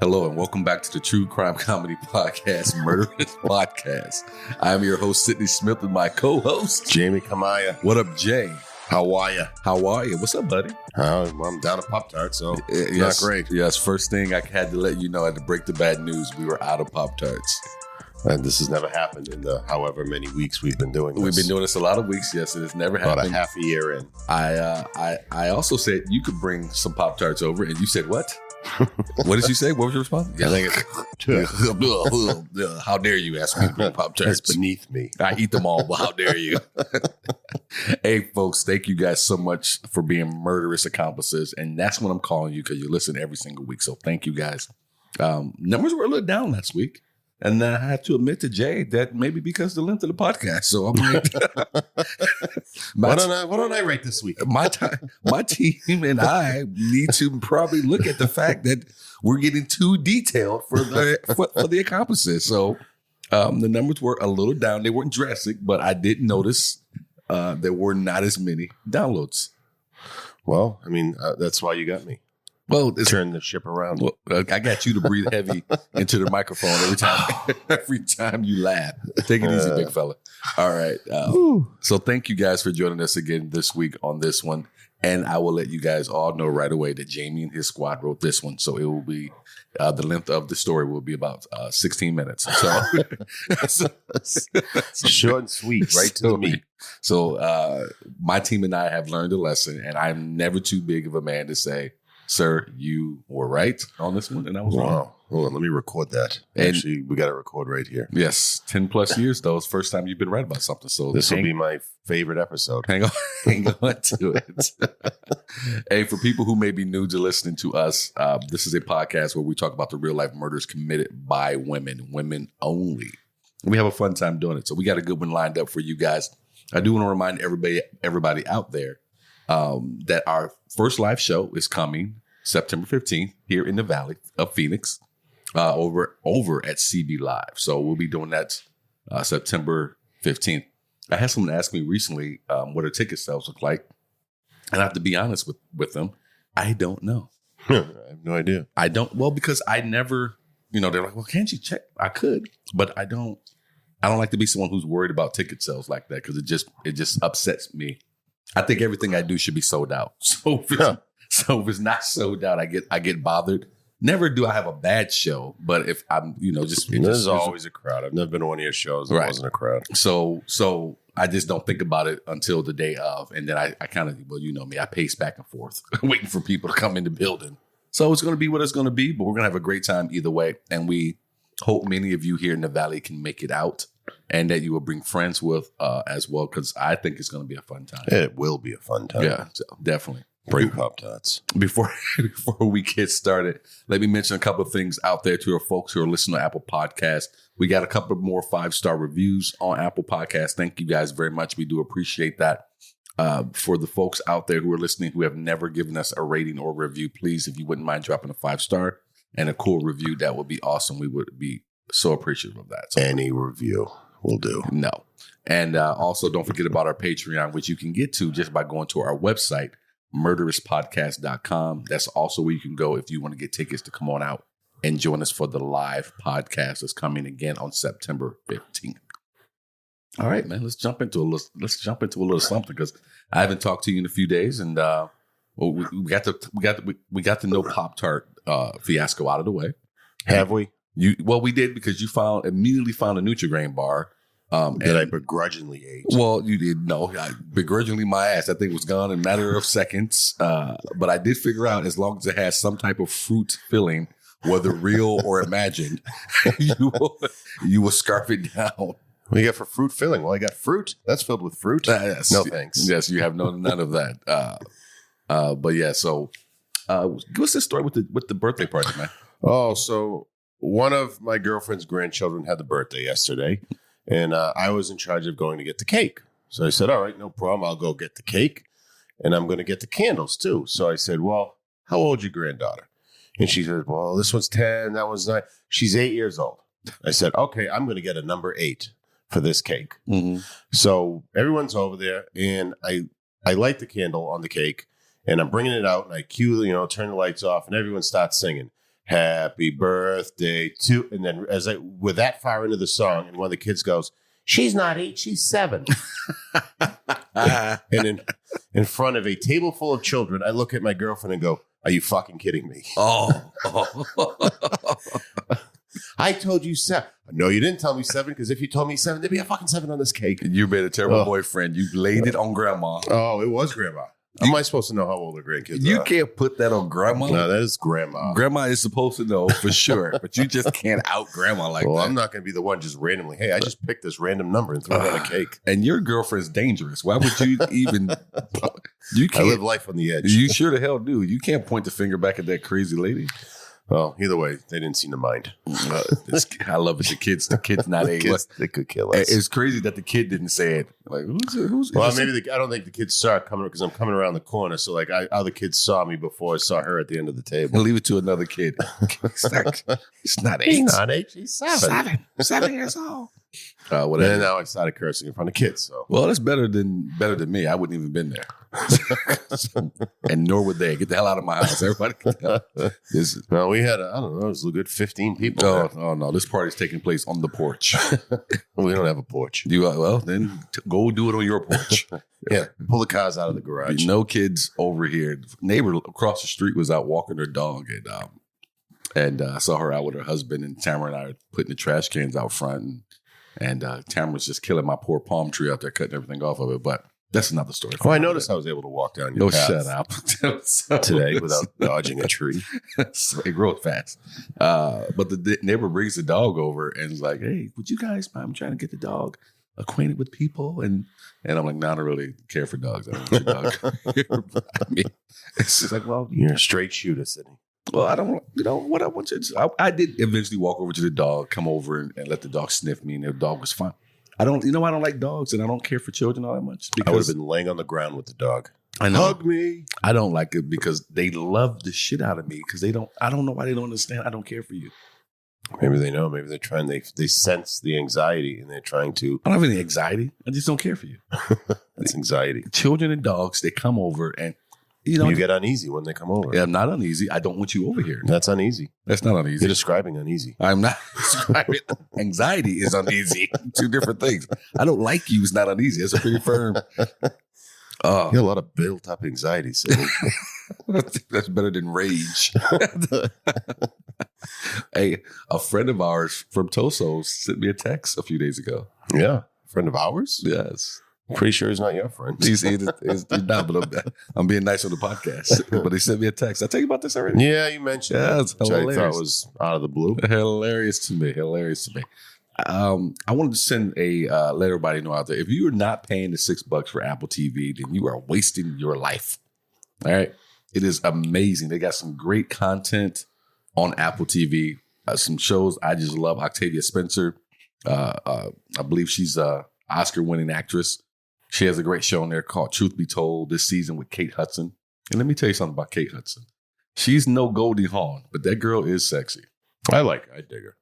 Hello and welcome back to the True Crime Comedy Podcast, Murderess Podcast. I'm your host, Sidney Smith, and my co-host, Jamie Kamaya. What up, Jay? How are you? How are you? What's up, buddy? I'm down to Pop-Tart, so Yes, not great. Yes, first thing I had to let you know, I had to break the bad news. We were out of Pop-Tarts. And this has never happened in the however many weeks we've been doing this. We've been doing this a lot of weeks. Yes, it has never happened. About a half a year in. I also said you could bring some Pop-Tarts over, and you said what? What did you say? What was your response? Yeah. I think it's how dare you ask me to bring Pop-Tarts? It's beneath me. I eat them all, but how dare you? Hey, folks, thank you guys so much for being murderous accomplices. And that's what I'm calling you because you listen every single week. So thank you guys. Numbers were a little down last week. And I have to admit to Jay that maybe because of the length of the podcast. So I'm like, why don't I write this week? My team and I need to probably look at the fact that we're getting too detailed for the accomplices. So the numbers were a little down. They weren't drastic, but I did notice there were not as many downloads. Well, I mean, that's why you got me. Well, turn the ship around. Well, I got you to breathe heavy into the microphone every time you laugh. Take it easy, big fella. All right. So thank you guys for joining us again this week on this one. And I will let you guys all know right away that Jamie and his squad wrote this one. So it will be the length of the story will be about 16 minutes. So short and sweet, right to the meat. So my team and I have learned a lesson, and I'm never too big of a man to say, sir, you were right on this one, and I was wrong. Hold on, let me record that. Actually, we got to record right here. Yes, 10 plus years, though. It's the first time you've been right about something. So this will be my favorite episode. Hang on to it. Hey, for people who may be new to listening to us, this is a podcast where we talk about the real life murders committed by women only. We have a fun time doing it. So we got a good one lined up for you guys. I do want to remind everybody out there that our first live show is coming September 15th here in the Valley of Phoenix over at CB Live. So we'll be doing that September 15th. I had someone ask me recently what our ticket sales look like. And I have to be honest with them. I don't know. I have no idea. I don't. Well, because I never, they're like, well, can't you check? I could, but I don't like to be someone who's worried about ticket sales like that because it just upsets me. I think everything I do should be sold out. So if it's not sold out, I get bothered. Never do I have a bad show, but if I'm, there's always a crowd. I've never been to one of your shows. There wasn't a crowd. So I just don't think about it until the day of, and then I kind of, well, you know me, I pace back and forth, waiting for people to come in the building. So it's going to be what it's going to be, but we're going to have a great time either way, and we hope many of you here in the Valley can make it out. And that you will bring friends with as well, because I think it's going to be a fun time. It will be a fun time. Yeah, so definitely. Bring Pop-Tarts. Before we get started, let me mention a couple of things out there to our folks who are listening to Apple Podcasts. We got a couple more 5-star reviews on Apple Podcasts. Thank you guys very much. We do appreciate that. For the folks out there who are listening who have never given us a rating or review, please, if you wouldn't mind dropping a 5-star and a cool review, that would be awesome. We would be so appreciative of that. So any review will do. No. And also don't forget about our Patreon, which you can get to just by going to our website, murderesspodcast.com. That's also where you can go if you want to get tickets to come on out and join us for the live podcast that's coming again on September 15th. All right, man, let's jump into a little something because I haven't talked to you in a few days, and we got the no Pop-Tart fiasco out of the way. Have we? We did because you immediately found a Nutri-Grain bar. That I begrudgingly ate. Well, you did. No, begrudgingly my ass. That thing was gone in a matter of seconds. But I did figure out as long as it has some type of fruit filling, whether real or imagined, you will scarf it down. What do you got for fruit filling? Well, I got fruit. That's filled with fruit. Yes. No thanks. Yes, you have none of that. But yeah, so give us this story with the birthday party, man. Oh, so one of my girlfriend's grandchildren had the birthday yesterday, and I was in charge of going to get the cake. So I said, all right, no problem. I'll go get the cake, and I'm going to get the candles too. So I said, well, how old is your granddaughter? And she said, well, this one's 10, that one's 9. She's 8 years old. I said, okay, I'm going to get a number 8 for this cake. Mm-hmm. So everyone's over there, and I light the candle on the cake, and I'm bringing it out, and I cue, turn the lights off, and everyone starts singing, happy birthday to, and then with that far into the song, and one of the kids goes, she's not 8, she's 7. And in front of a table full of children, I look at my girlfriend and go, are you fucking kidding me? Oh. I told you 7. No, you didn't tell me 7, because if you told me 7, there'd be a fucking 7 on this cake. You made a terrible boyfriend. You laid it on grandma. Oh, it was grandma. How am I supposed to know how old the grandkids are? You can't put that on grandma. No, that is grandma. Grandma is supposed to know for sure, but you just can't out grandma like that. I'm not going to be the one just randomly. Hey, I just picked this random number and threw it on a cake. And your girlfriend's dangerous. Why would you even? You can't. I live life on the edge. You sure the hell do. You can't point the finger back at that crazy lady. Well, either way, they didn't seem to mind. I love it. The kid's not they could kill us. It's crazy that the kid didn't say it. Like, who's well, maybe I don't think the kids saw it coming because I'm coming around the corner. So, like, other kids saw me before I saw her at the end of the table. Leave it to another kid. It's not 8. He's not 8. She's 7. 7 years old. And then now I started cursing in front of kids. So, well, that's better than me. I wouldn't even been there. And nor would they. Get the hell out of my house. Everybody can tell. No, we had, I don't know, it was a good 15 people. Oh, no. This party's taking place on the porch. We don't have a porch. Well, then go do it on your porch. Yeah, pull the cars out of the garage. No kids over here. Neighbor across the street was out walking her dog, and I saw her out with her husband, and Tamara and I are putting the trash cans out front, and Tamara's just killing my poor palm tree out there, cutting everything off of it. But that's another story. Oh, I noticed I was able to walk down your path. Shut up. Today without dodging a tree. It grows fast. But the neighbor brings the dog over and is like, hey, would you guys mind trying to get the dog acquainted with people? And I'm like, no, I don't really care for dogs. I don't want your dog. I mean, it's just like, well, you're a straight shooter, Sidney. Well, I don't, what I want you to, I did eventually walk over to the dog, come over and let the dog sniff me, and the dog was fine. I don't like dogs, and I don't care for children all that much. I would have been laying on the ground with the dog. I know. Hug me. I don't like it because they love the shit out of me because I don't know why they don't understand. I don't care for you. Maybe they know. Maybe they're trying. They sense the anxiety and they're trying to. I don't have any anxiety. I just don't care for you. That's anxiety. Children and dogs, they come over and you get uneasy when they come over. Yeah, I'm not uneasy. I don't want you over here. That's uneasy. That's not uneasy. You're describing uneasy. I'm not describing anxiety is uneasy. 2 different things. I don't like you is not uneasy. That's a pretty firm. You have a lot of built up anxiety, Sidney. That's better than rage. Hey, a friend of ours from Tosos sent me a text a few days ago. Yeah. Friend of ours? Yes. I'm pretty sure he's not your friend. He's not, but I'm being nice on the podcast. But he sent me a text. I tell you about this already? Yeah, you mentioned that. It's hilarious. I thought was out of the blue. Hilarious to me. I wanted to send let everybody know out there, if you are not paying the $6 for Apple TV, then you are wasting your life. All right. It is amazing. They got some great content on Apple TV. Some shows I just love. Octavia Spencer. I believe she's a Oscar-winning actress. She has a great show on there called Truth Be Told this season with Kate Hudson. And let me tell you something about Kate Hudson. She's no Goldie Hawn, but that girl is sexy. I dig her.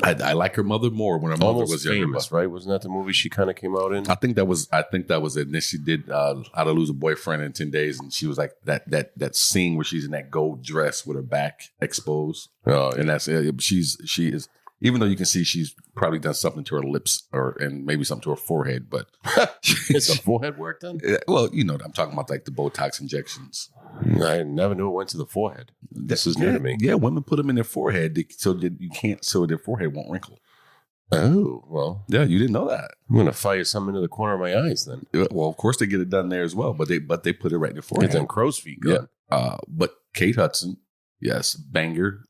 I like her mother more when her mother was younger. Famous, right? Wasn't that the movie she kind of came out in? I think that was it. And then she did How to Lose a Boyfriend in 10 Days, and she was like that scene where she's in that gold dress with her back exposed. Oh, yeah. And that's it. She is. Even though you can see she's probably done something to her lips and maybe something to her forehead, but is the forehead work done? Well, I'm talking about like the Botox injections. I never knew it went to the forehead. This is new to me. Yeah, women put them in their forehead so their forehead won't wrinkle. Oh, well. Yeah, you didn't know that. I'm going to fire something into the corner of my eyes then. Well, of course they get it done there as well, but they put it right in their forehead. Get them crow's feet going. Yeah. But Kate Hudson, yes, banger.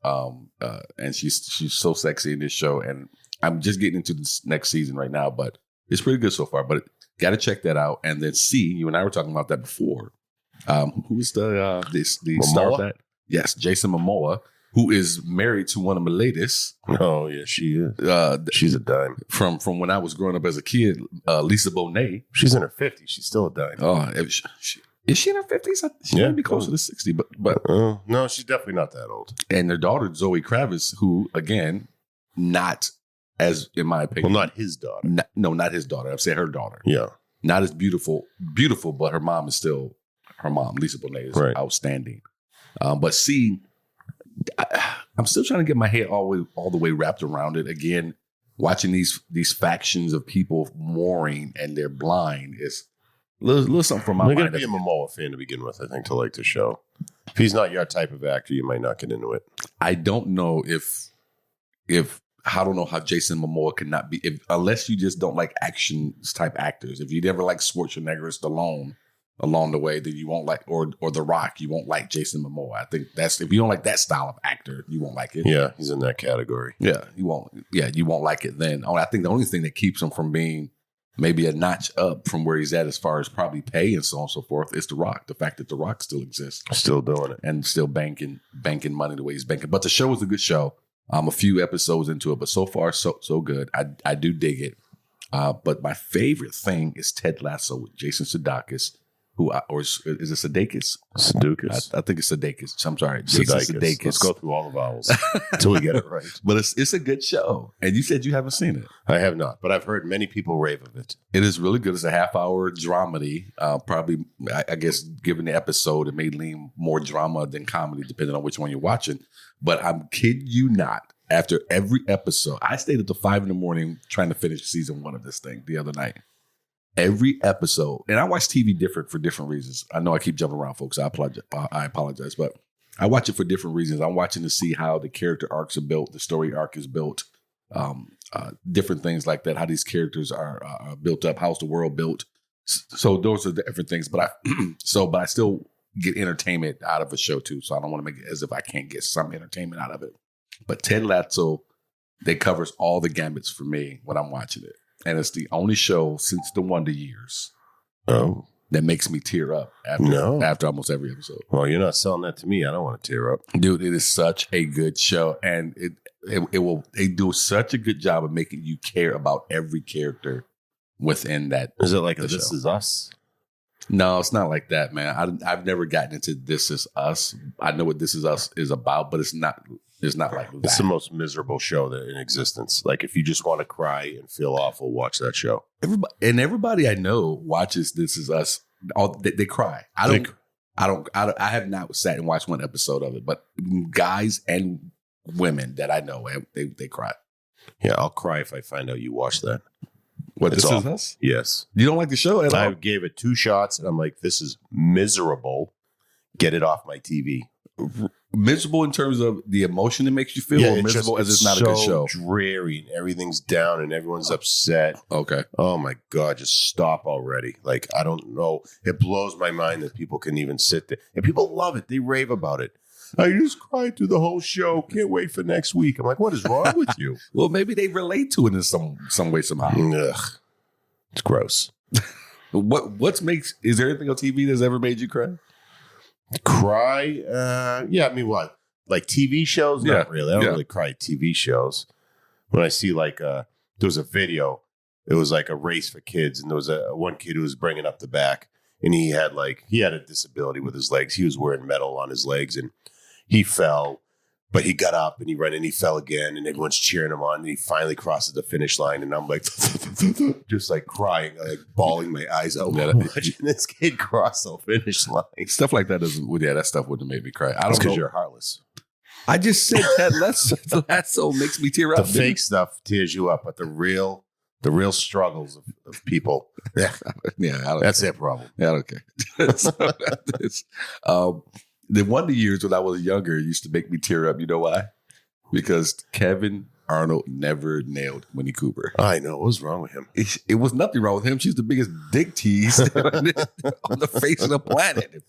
And she's so sexy in this show. And I'm just getting into this next season right now, but it's pretty good so far. But got to check that out. And then you and I were talking about that before. Who is the star of that? Yes, Jason Momoa, who is married to one of my ladies. Oh, yeah, she is. She's a dime. From when I was growing up as a kid, Lisa Bonet. She's in her 50s. She's still a dime. Oh, is she in her 50s? She might be closer to 60, but no, she's definitely not that old. And their daughter, Zoe Kravitz, who, again, not as, in my opinion. Well, not his daughter. Not his daughter. I'm saying her daughter. Yeah. Not as beautiful, but her mom is still her mom. Lisa Bonet is outstanding. But I'm still trying to get my head all the way wrapped around it. Again, watching these factions of people warring and they're blind is a little something from my mind. You're going to be a Momoa fan to begin with, I think, to like the show. If he's not your type of actor, you might not get into it. I don't know if I don't know how Jason Momoa could not be, unless you just don't like action type actors. If you never like Schwarzenegger or Stallone along the way, then you won't like, or The Rock, you won't like Jason Momoa. I think that's, if you don't like that style of actor, you won't like it. Yeah, he's in that category. Yeah, you won't like it then. I think the only thing that keeps him from being maybe a notch up from where he's at as far as probably pay and so on and so forth is The Rock. The fact that The Rock still exists. Still doing it. And still banking money the way he's banking. But the show is a good show. I'm a few episodes into it, but so far, so good. I do dig it. But my favorite thing is Ted Lasso with Jason Sudeikis, or is it Sudeikis? Sudeikis. I think it's Sudeikis. I'm sorry. Jason Sudeikis. Let's go through all the vowels until we get it right. But it's a good show. And you said you haven't seen it. I have not, but I've heard many people rave of it. It is really good. It's a half-hour dramedy. Probably, I guess, given the episode, it may lean more drama than comedy, depending on which one you're watching. But I'm kidding you not. After every episode, I stayed up to 5 a.m. trying to finish season 1 of this thing the other night. Every episode, and I watch TV different for different reasons. I know I keep jumping around, folks. I apologize, but I watch it for different reasons. I'm watching to see how the character arcs are built, the story arc is built, different things like that. How these characters are built up, how's the world built. So those are the different things. But I still get entertainment out of a show too. So I don't want to make it as if I can't get some entertainment out of it. But Ted Lasso, they covers all the gambits for me when I'm watching it. And it's the only show since the Wonder Years that makes me tear up after almost every episode. Well, you're not selling that to me. I don't want to tear up. Dude, it is such a good show. And they do such a good job of making you care about every character within that. Is it like the This show. Is Us? No, it's not like that, man. I've never gotten into This Is Us. I know what This Is Us is about, but it's not like that. It's the most miserable show that in existence. Like, if you just want to cry and feel awful, watch that show. Everybody I know watches This Is Us. They cry. I have not sat and watched one episode of it, but guys and women that I know, they cry. Yeah, I'll cry if I find out you watch that. What, This Is Us? Yes. You don't like the show at all? I gave it 2 shots, and I'm like, this is miserable. Get it off my TV. Miserable in terms of the emotion it makes you feel, or miserable as it's not a good show? Dreary, and everything's down, and everyone's upset. Okay. Oh my God, just stop already. Like, I don't know. It blows my mind that people can even sit there. And people love it. They rave about it. I just cried through the whole show. Can't wait for next week. I'm like, what is wrong with you? Well, maybe they relate to it in some way, somehow. Ugh. It's gross. Is there anything on TV that's ever made you cry? Cry? Yeah, I mean, what? Like TV shows? Not really. I don't really cry at TV shows. When I see there was a video, it was like a race for kids, and there was one kid who was bringing up the back, and he had a disability with his legs. He was wearing metal on his legs, and he fell, but he got up and he ran and he fell again, and everyone's cheering him on, and he finally crosses the finish line, and I'm like, just like crying, like bawling my eyes out, watching this kid cross the finish line. Stuff like that that stuff wouldn't have made me cry. I don't know. Because you're heartless. I just said Ted Lasso makes me tear up. The fake stuff tears you up, but the real struggles of people, that's their problem. Yeah, I don't care. The Wonder Years when I was younger used to make me tear up. You know why? Because Kevin Arnold never nailed Winnie Cooper. I know. What was wrong with him? It was nothing wrong with him. She's the biggest dick tease on the face of the planet.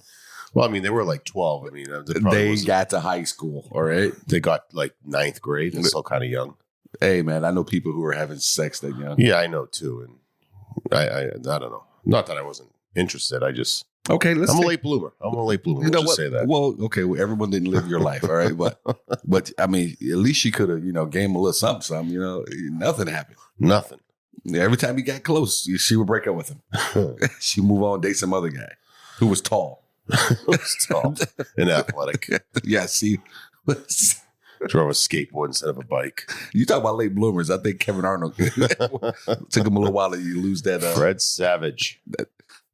Well, I mean, they were like 12. I mean, they got to high school, all right? They got like 9th grade. They're still kind of young. Hey, man, I know people who are having sex that young. Yeah, I know too. And I don't know. Not that I wasn't interested. I'm a late bloomer. You know what? Say that. Well, okay. Well, everyone didn't live your life, all right? But I mean, at least she could have, gave him a little something. Nothing happened. Nothing. Every time he got close, she would break up with him. She move on, date some other guy who was tall. And athletic. Yeah, she was. Drove a skateboard instead of a bike. You talk about late bloomers. I think Kevin Arnold took him a little while to lose that. Fred Savage.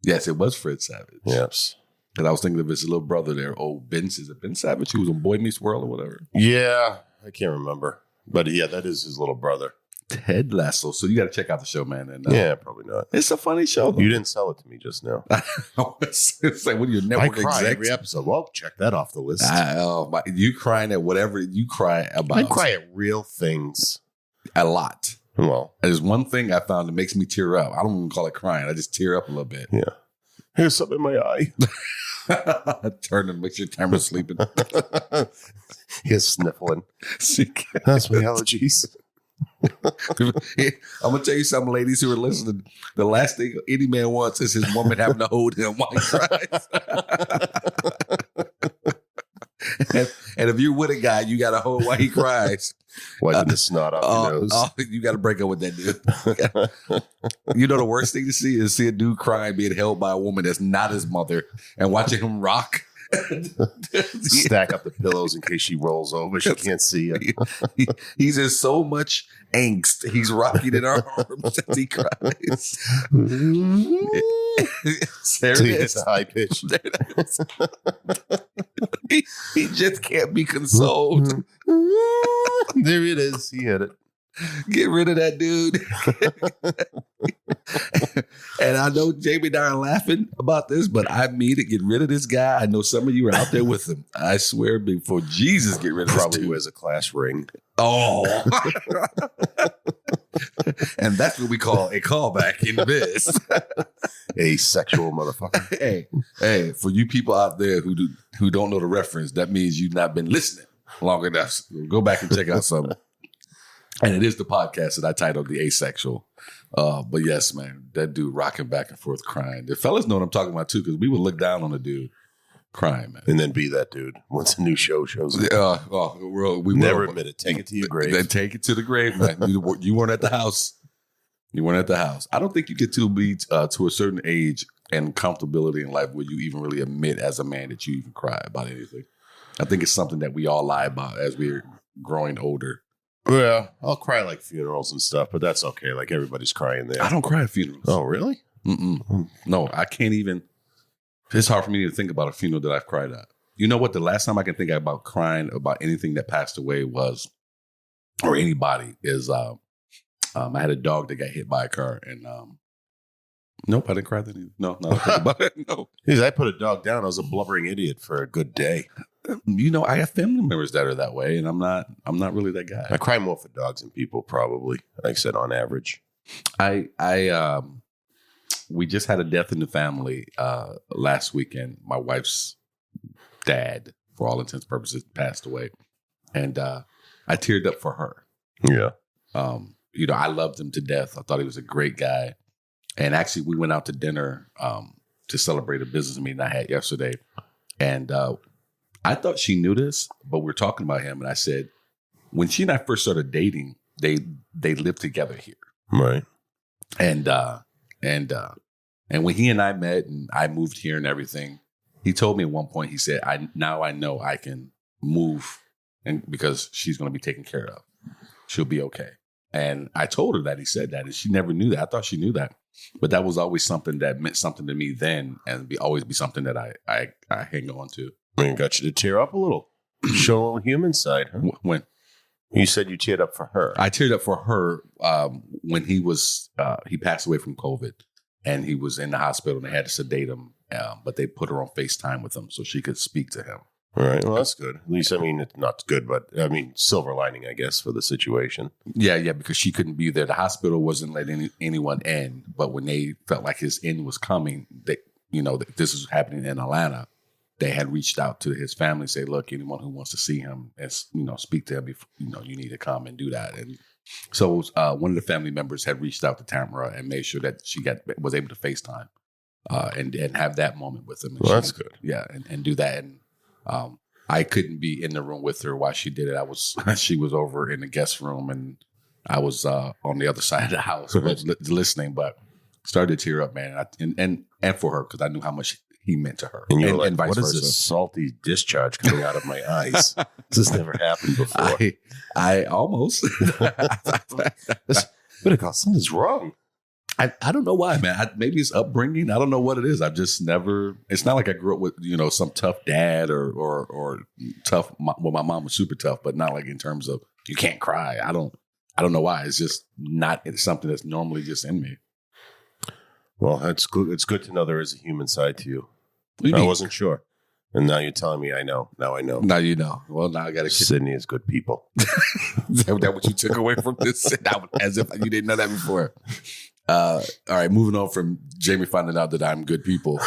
Yes, it was Fred Savage. Yes. Because I was thinking of his little brother there. Oh, Ben, is it Ben Savage? He was on Boy Meets World or whatever. Yeah, I can't remember. But yeah, that is his little brother. Ted Lasso. So you got to check out the show, man. And yeah, probably not. It's a funny show, though. You didn't sell it to me just now. It's like, what are your network I cry execs? every episode. Well, check that off the list. You crying at whatever you cry about. I cry at real things. A lot. Well, there's one thing I found that makes me tear up. I don't even call it crying. I just tear up a little bit. Yeah. Here's something in my eye. Turn and make sure Tamara's sleeping. He's sniffling. That's my allergies. I'm gonna tell you something, ladies who are listening. The last thing any man wants is his woman having to hold him while he cries. and if you're with a guy, you got to hold while he cries. Wiping the snot off your nose. You got to break up with that dude. You know the worst thing to see is see a dude crying being held by a woman that's not his mother and watching him rock. Stack up the pillows in case she rolls over. She can't see you. He's in so much angst. He's rocking in her arms as he cries. There it is. The high pitch. He just can't be consoled. There it is. He hit it. Get rid of that dude. And I know Jamie and I are laughing about this, but I mean to get rid of this guy. I know some of you are out there with him. I swear before Jesus get rid of this dude. Wears a class ring. Oh. And that's what we call a callback in the biz. Asexual motherfucker. Hey, for you people out there who don't know the reference, that means you've not been listening long enough. So go back and check out something. And it is the podcast that I titled The Asexual. But yes, man, that dude rocking back and forth crying. The fellas know what I'm talking about too, because we would look down on a dude crying, man. And then be that dude once a new show shows up. We never admit it. Take it to your grave. Then take it to the grave, man. You weren't at the house. You weren't at the house. I don't think you get to be to a certain age and comfortability in life where you even really admit as a man that you even cry about anything. I think it's something that we all lie about as we're growing older. Yeah, I'll cry like funerals and stuff, but that's okay. Like everybody's crying there. I don't cry at funerals. Oh, really? No, I can't even. It's hard for me to think about a funeral that I've cried at. You know what? The last time I can think about crying about anything that passed away was, or anybody, is I had a dog that got hit by a car, and nope, I didn't cry then either. No, not think about it. No. Jeez, I put a dog down. I was a blubbering idiot for a good day. You know, I have family members that are that way, and I'm not really that guy. I cry more for dogs than people, probably. Like I said, on average. We just had a death in the family last weekend. My wife's dad, for all intents and purposes, passed away, and I teared up for her. Yeah. You know, I loved him to death. I thought he was a great guy, and actually, we went out to dinner to celebrate a business meeting I had yesterday, and I thought she knew this, but we were talking about him, and I said, when she and I first started dating, they lived together here, right? And when he and I met, and I moved here and everything, he told me at one point, he said, "I know I can move, and because she's going to be taken care of, she'll be okay." And I told her that he said that, and she never knew that. I thought she knew that, but that was always something that meant something to me then, and always be something that I hang on to. I mean, got you to tear up a little. Show a little human side, huh? When you said you teared up for her. I teared up for her when he passed away from COVID, and he was in the hospital, and they had to sedate him, but they put her on FaceTime with him so she could speak to him. All right. Well, that's good. At least, I mean, it's not good, but I mean, silver lining, I guess, for the situation. Yeah, because she couldn't be there. The hospital wasn't letting anyone in, but when they felt like his end was coming, that this is happening in Atlanta, they had reached out to his family, say, "Look, anyone who wants to see him, and speak to him, before, you need to come and do that." And so one of the family members had reached out to Tamara and made sure that she was able to FaceTime and have that moment with him. And well, that's good. Yeah, and do that. And I couldn't be in the room with her while she did it. She was over in the guest room, and I was on the other side of the house listening. But started to tear up, man, and for her, because I knew how much he meant to her. And you were like, and vice what is versa. this salty discharge coming out of my eyes? This has never happened before. I almost. Something's wrong. I don't know why, man. Maybe it's upbringing. I don't know what it is. I've just never. It's not like I grew up with some tough dad or tough. Well, my mom was super tough, but not like in terms of you can't cry. I don't know why. It's just not. It's something that's normally just in me. Well, that's good. It's good to know there is a human side to you. I wasn't sure, and now you're telling me I know. Now I know. Now you know. Well, now I got to. Sidney is good people. Is that what you took away from this? As if you didn't know that before. All right, moving on from Jamie finding out that I'm good people.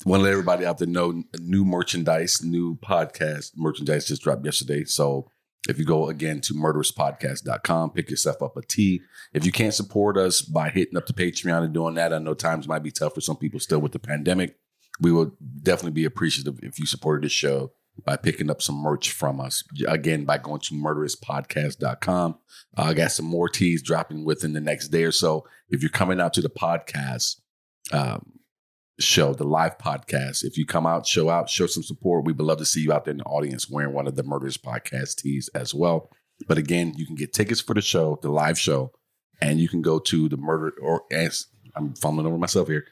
Want to let everybody out there know new merchandise, new podcast merchandise just dropped yesterday. So if you go again to murderesspodcast.com, pick yourself up a tee. If you can't support us by hitting up the Patreon and doing that, I know times might be tough for some people still with the pandemic. We will definitely be appreciative if you supported the show by picking up some merch from us. Again, by going to murderesspodcast.com. I got some more teas dropping within the next day or so. If you're coming out to the podcast show, the live podcast, if you come out, show some support. We would love to see you out there in the audience wearing one of the Murderous Podcast tees as well. But again, you can get tickets for the show, the live show, and you can go to the murder or as I'm fumbling over myself here,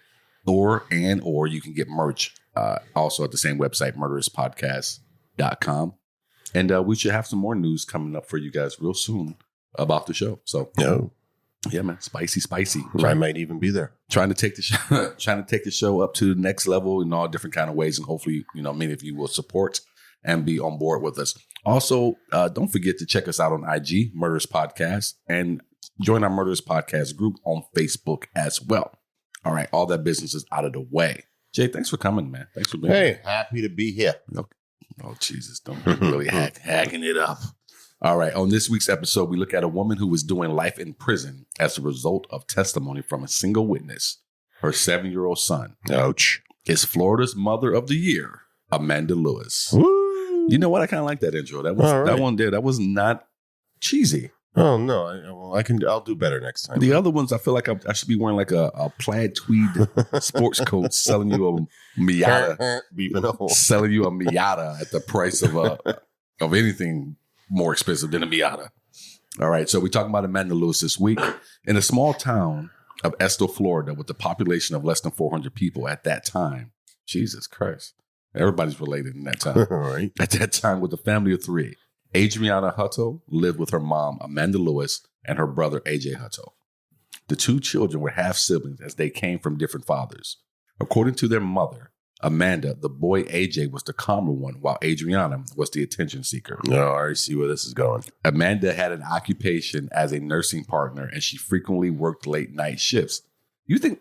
or you can get merch also at the same website, murderouspodcast.com. And we should have some more news coming up for you guys real soon about the show. So yeah, man, spicy. I might even be there. Trying to take the show up to the next level in all different kind of ways, and hopefully, many of you will support and be on board with us. Also, don't forget to check us out on IG, Murderous Podcast, and join our Murderous Podcast group on Facebook as well. All right, all that business is out of the way. Jay, thanks for coming, man. Thanks for being here. Happy to be here. Oh, Jesus, don't be really hacking it up. All right, on this week's episode, we look at a woman who was doing life in prison as a result of testimony from a single witness. Her 7-year-old son. Ouch. Is Florida's Mother of the Year, Amanda Lewis. Woo. You know what? I kind of like that intro. That one there. That was not cheesy. Oh no! I'll do better next time. The other ones, I feel like I should be wearing like a plaid tweed sports coat, selling you a Miata, selling you a Miata at the price of anything more expensive than a Miata. All right, so we're talking about Amanda Lewis this week in a small town of Estill, Florida, with a population of less than 400 people at that time. Jesus Christ, everybody's related in that time. Right. At that time, with a family of 3. Adriana Hutto lived with her mom, Amanda Lewis, and her brother, AJ Hutto. The 2 children were half siblings as they came from different fathers. According to their mother, Amanda, the boy AJ was the calmer one, while Adriana was the attention seeker. No, I already see where this is going. Amanda had an occupation as a nursing partner, and she frequently worked late night shifts. You think...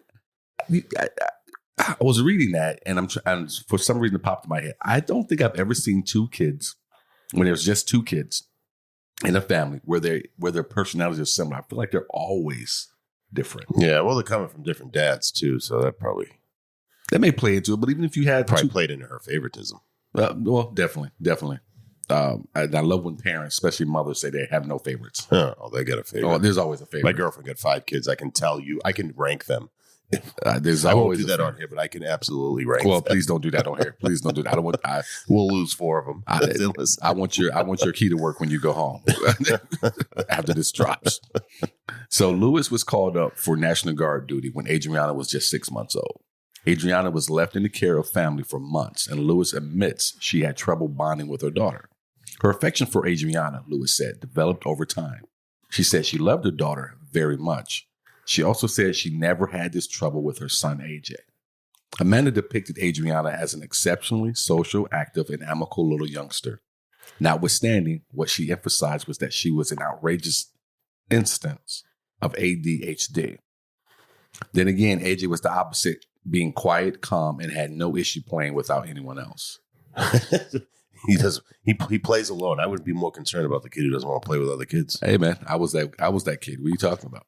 I was reading that, and for some reason it popped in my head. I don't think I've ever seen 2 kids... when there's just 2 kids in a family where their personalities are similar. I feel like they're always different. Yeah, well, they're coming from different dads too, so that may play into it. But even if you had played into her favoritism. Well, definitely. I love when parents, especially mothers, say they have no favorites. Oh, they got a favorite. Oh, there's always a favorite. My girlfriend got 5 kids. I can tell you, I can rank them. I won't do that on here, but I can absolutely rank. Well, please don't do that on here. Please don't do that. We'll lose 4 of them. I want your key to work when you go home after this drops. So Lewis was called up for National Guard duty when Adriana was just 6 months old. Adriana was left in the care of family for months, and Lewis admits she had trouble bonding with her daughter. Her affection for Adriana, Lewis said, developed over time. She said she loved her daughter very much. She also said she never had this trouble with her son, AJ. Amanda depicted Adriana as an exceptionally social, active, and amicable little youngster. Notwithstanding, what she emphasized was that she was an outrageous instance of ADHD. Then again, AJ was the opposite, being quiet, calm, and had no issue playing without anyone else. He plays alone. I would be more concerned about the kid who doesn't want to play with other kids. Hey man, I was that kid. What are you talking about?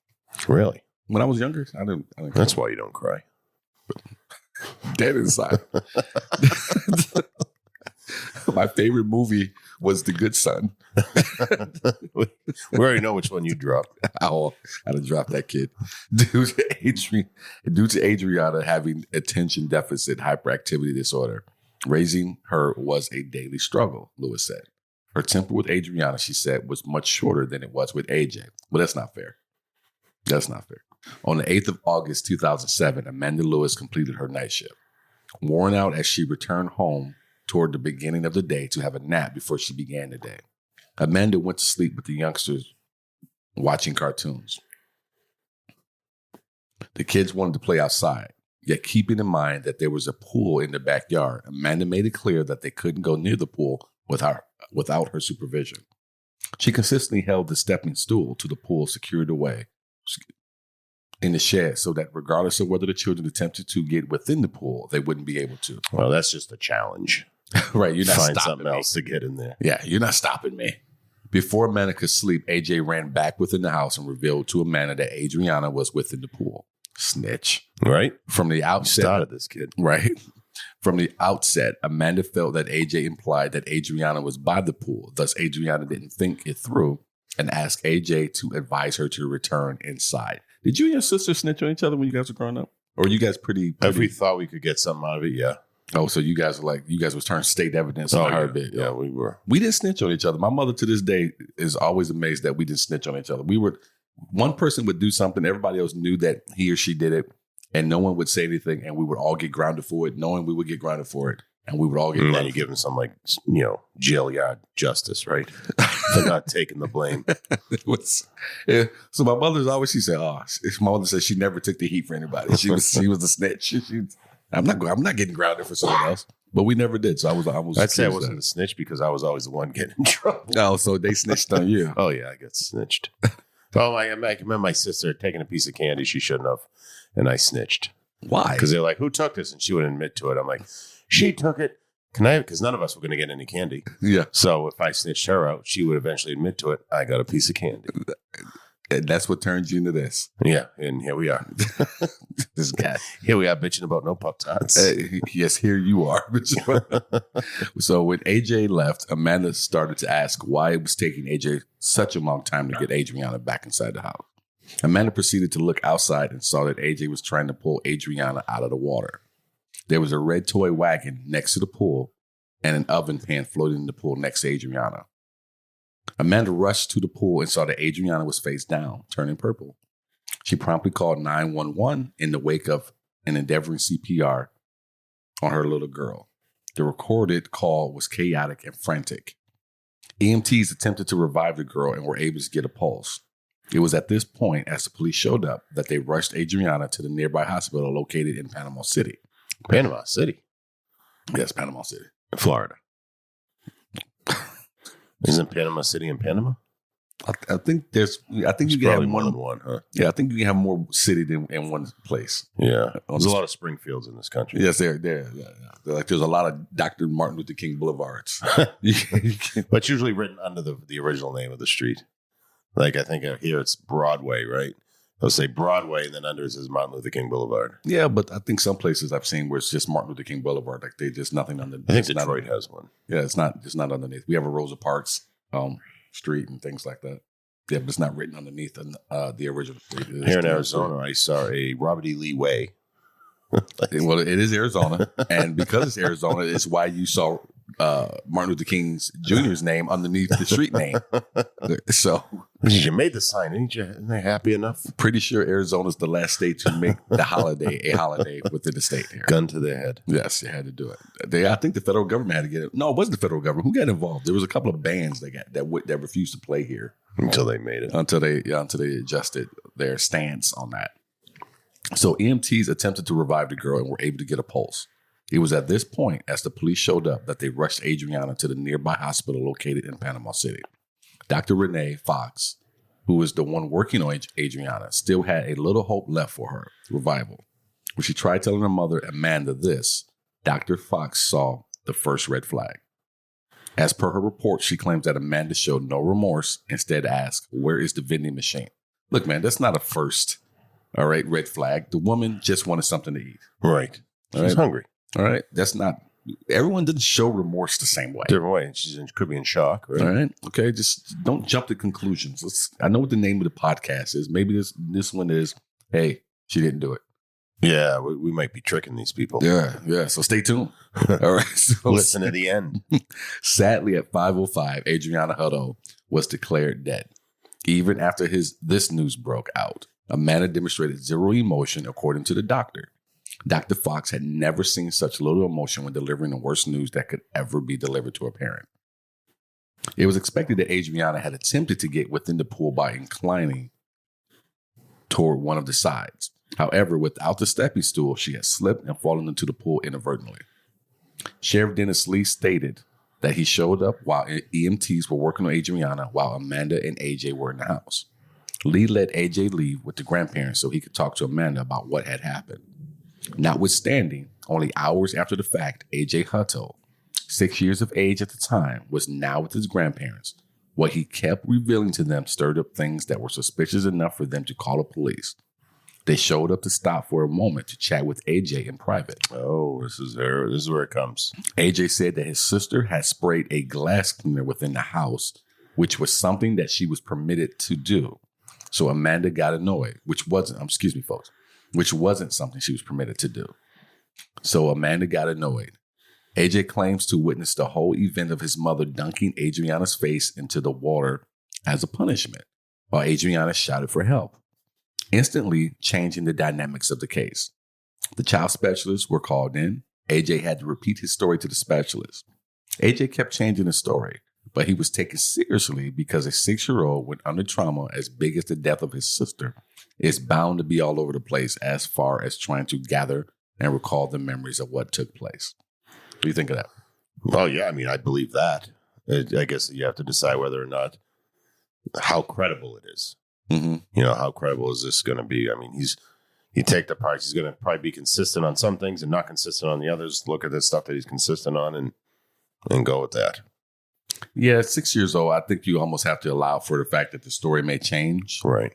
Really? When I was younger, I didn't That's why you don't cry. Dead inside. My favorite movie was The Good Son. We already know which one you dropped. I'd have dropped that kid. Due to Adriana having attention deficit hyperactivity disorder, raising her was a daily struggle, Lewis said. Her temper with Adriana, she said, was much shorter than it was with AJ. But that's not fair. That's not fair. On the 8th of August, 2007, Amanda Lewis completed her night shift. Worn out as she returned home toward the beginning of the day to have a nap before she began the day, Amanda went to sleep with the youngsters watching cartoons. The kids wanted to play outside, yet keeping in mind that there was a pool in the backyard, Amanda made it clear that they couldn't go near the pool without her supervision. She consistently held the stepping stool to the pool secured away in the shed so that regardless of whether the children attempted to get within the pool, they wouldn't be able to. Well, that's just a challenge. Right, you're not Find stopping something me. else to get in there. Yeah, you're not stopping me. Before Amanda could sleep, AJ ran back within the house and revealed to Amanda that Adriana was within the pool. Snitch. Right? From the outset. Started this kid. Right. From the outset, Amanda felt that AJ implied that Adriana was by the pool. Thus, Adriana didn't think it through and asked AJ to advise her to return inside. Did you and your sister snitch on each other when you guys were growing up? Or were you guys pretty... If we thought we could get something out of it, yeah. Oh, so you guys was turning state evidence on her bit. Yeah, we were. We didn't snitch on each other. My mother to this day is always amazed that we didn't snitch on each other. One person would do something, everybody else knew that he or she did it, and no one would say anything, and we would all get grounded for it, knowing we would get grounded for it, and we would all get grounded. And then you give them some jail yard justice, right? For not taking the blame. So my mother's always, she said, my mother said she never took the heat for anybody. She was a snitch. I'm not getting grounded for someone else. But we never did. So I'd say I wasn't a snitch because I was always the one getting in trouble. Oh, so they snitched on you. Oh, yeah, I got snitched. Oh, I remember my sister taking a piece of candy she shouldn't have, and I snitched. Why? Because they're like, who took this? And she wouldn't admit to it. I'm like, she took it. Can I? Because none of us were going to get any candy. Yeah. So if I snitched her out, she would eventually admit to it. I got a piece of candy. And that's what turns you into this. Yeah, and here we are. This guy. Here we are bitching about no Pop-Tarts. Yes, here you are. So when AJ left, Amanda started to ask why it was taking AJ such a long time to get Adriana back inside the house. Amanda proceeded to look outside and saw that AJ was trying to pull Adriana out of the water. There was a red toy wagon next to the pool and an oven pan floating in the pool next to Adriana. Amanda rushed to the pool and saw that Adriana was face down, turning purple. She promptly called 911 in the wake of an endeavoring CPR on her little girl. The recorded call was chaotic and frantic. EMTs attempted to revive the girl and were able to get a pulse. It was at this point, as the police showed up, that they rushed Adriana to the nearby hospital located in Panama City. Panama City? Yes, Panama City. Florida. Isn't Panama City in Panama? I think you can have more than one, huh? Yeah, I think you can have more city than in one place. Yeah, there's a lot of Springfields in this country. Yes, there. Yeah. Like there's a lot of Dr. Martin Luther King Boulevards, but usually written under the original name of the street. Like I think here it's Broadway, right? They'll say Broadway, and then under it says Martin Luther King Boulevard. Yeah, but I think some places I've seen where it's just Martin Luther King Boulevard, like they just nothing underneath. I think Detroit has one. Yeah, it's not underneath. We have a Rosa Parks street and things like that. Yeah, but it's not written underneath the original street. Here in Arizona, I saw a Robert E. Lee Way. Well, it is Arizona, and because it's Arizona, it's why you saw Martin Luther King Jr.'s name underneath the street name. So you made the sign, ain't they happy enough? Pretty sure Arizona's the last state to make the holiday a holiday within the state here. Gun to their head. Yes, they had to do it. I think the federal government had to get it. No, it wasn't the federal government. Who got involved? There was a couple of bands that refused to play here until they made it. Until they adjusted their stance on that. So EMTs attempted to revive the girl and were able to get a pulse. It was at this point, as the police showed up, that they rushed Adriana to the nearby hospital located in Panama City. Dr. Renee Fox, who was the one working on Adriana, still had a little hope left for her revival. When she tried telling her mother, Amanda, this, Dr. Fox saw the first red flag. As per her report, she claims that Amanda showed no remorse, instead asked, where is the vending machine? Look, man, that's not a first. All right, red flag. The woman just wanted something to eat. Right. She's hungry. All right. That's not, everyone doesn't show remorse the same way. Different way. Could be in shock. Right? All right. Okay. Just don't jump to conclusions. I know what the name of the podcast is. Maybe this one is, hey, she didn't do it. Yeah. We might be tricking these people. Yeah. So stay tuned. All right. So listen to the end. Sadly, at 5:05, Adriana Hutto was declared dead. Even after this news broke out, Amanda demonstrated zero emotion, according to the doctor. Dr. Fox had never seen such little emotion when delivering the worst news that could ever be delivered to a parent. It was expected that Adriana had attempted to get within the pool by inclining toward one of the sides. However, without the stepping stool, she had slipped and fallen into the pool inadvertently. Sheriff Dennis Lee stated that he showed up while EMTs were working on Adriana while Amanda and AJ were in the house. Lee let AJ leave with the grandparents so he could talk to Amanda about what had happened. Notwithstanding, only hours after the fact, AJ Hutto, 6 years of age at the time, was now with his grandparents. What he kept revealing to them stirred up things that were suspicious enough for them to call the police. They showed up to stop for a moment to chat with AJ in private. Oh, this is where it comes. AJ said that his sister had sprayed a glass cleaner within the house, which was something that she was permitted to do. So Amanda got annoyed, which wasn't something she was permitted to do. So Amanda got annoyed. AJ claims to witness the whole event of his mother dunking Adriana's face into the water as a punishment, while Adriana shouted for help, instantly changing the dynamics of the case. The child specialists were called in. AJ had to repeat his story to the specialist. AJ kept changing his story, but he was taken seriously because a 6-year-old with under trauma as big as the death of his sister is bound to be all over the place as far as trying to gather and recall the memories of what took place. What do you think of that? Well, yeah, I mean, I believe that. I guess you have to decide whether or not how credible it is. Mm-hmm. You know, how credible is this going to be? I mean, you take the parts. He's going to probably be consistent on some things and not consistent on the others. Look at the stuff that he's consistent on and go with that. Yeah, 6 years old, I think you almost have to allow for the fact that the story may change. Right.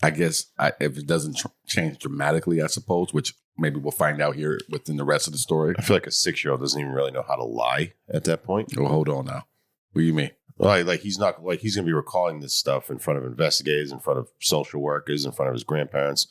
I guess if it doesn't change dramatically, I suppose, which maybe we'll find out here within the rest of the story. I feel like a 6-year-old doesn't even really know how to lie at that point. Well, hold on now. What do you mean? Like he's going to be recalling this stuff in front of investigators, in front of social workers, in front of his grandparents,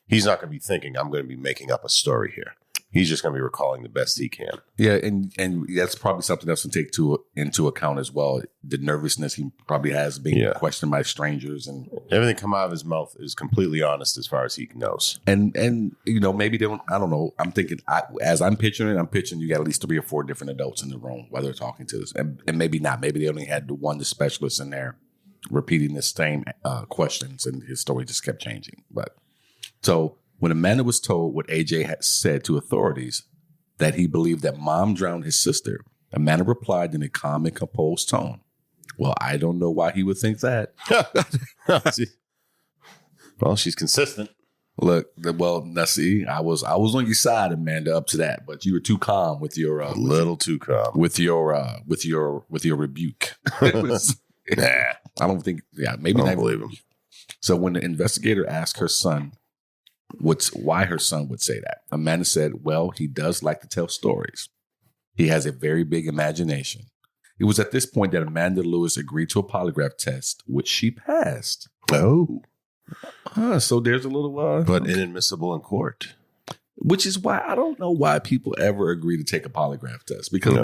he's not going to be thinking, I'm going to be making up a story here. He's just going to be recalling the best he can. Yeah, and that's probably something else to take into account as well. The nervousness he probably has being questioned by strangers, and everything come out of his mouth is completely honest as far as he knows. And you know, maybe they don't. I don't know. I'm thinking as I'm picturing you got at least 3 or 4 different adults in the room while they're talking to us, and maybe not. Maybe they only had the specialist in there repeating the same questions, and his story just kept changing. But so. When Amanda was told what AJ had said to authorities, that he believed that mom drowned his sister, Amanda replied in a calm and composed tone, "Well, I don't know why he would think that." Well, she's consistent. Look, now see, I was on your side, Amanda, up to that, but you were too calm with your a little too calm with your rebuke. It was, I don't think. Yeah, maybe I not. don't believe him. So when the investigator asked her son why her son would say that, Amanda said, "Well, he does like to tell stories. He has a very big imagination." It was at this point that Amanda Lewis agreed to a polygraph test, which she passed. Oh. So there's a little... but inadmissible in court. Which is why I don't know why people ever agree to take a polygraph test. Because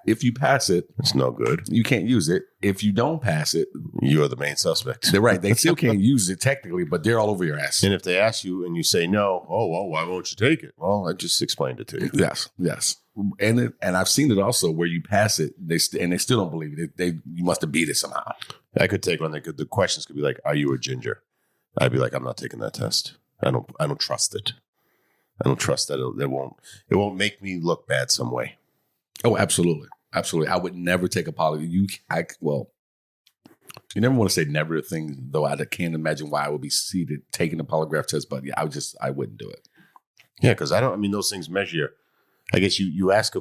if you pass it... it's no good. You can't use it. If you don't pass it... you are the main suspect. They're right. They still can't use it technically, but they're all over your ass. And if they ask you and you say no, oh, well, why won't you take it? Well, I just explained it to you. Yes. And I've seen it also where you pass it, they still don't believe it. You must have beat it somehow. I could take one. The questions could be like, "Are you a ginger?" I'd be like, "I'm not taking that test. I don't trust it. I don't trust that it won't make me look bad some way." Oh, absolutely. Absolutely. I would never take a polygraph. You never want to say never a thing, though I can't imagine why I would be seated taking a polygraph test, but yeah, I wouldn't do it. Yeah, because those things measure. I guess they ask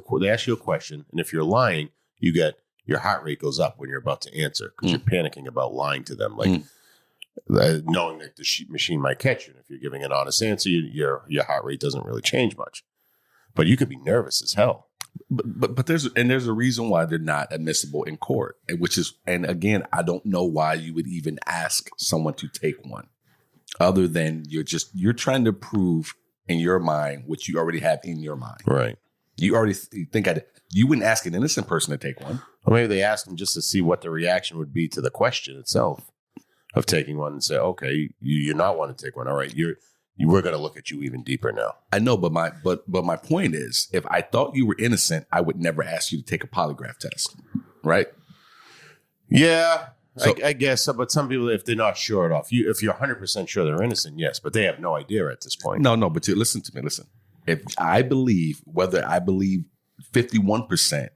you a question, and if you're lying, your heart rate goes up when you're about to answer because you're panicking about lying to them, knowing that the machine might catch you. And if you're giving an honest answer, your heart rate doesn't really change much, but you could be nervous as hell. But there's a reason why they're not admissible in court, and again, I don't know why you would even ask someone to take one, other than you're trying to prove in your mind what you already have in your mind. Right. You already think you wouldn't ask an innocent person to take one. Or maybe they ask them just to see what the reaction would be to the question itself. of taking one and say, okay, you're not want to take one. All right, we're going to look at you even deeper now. I know, but my point is, if I thought you were innocent, I would never ask you to take a polygraph test, right? Yeah, So, I guess so. But some people, if they're not sure at all, if you're 100% sure they're innocent, yes, but they have no idea at this point. no, but listen to me. Listen, if I believe, whether I believe 51%,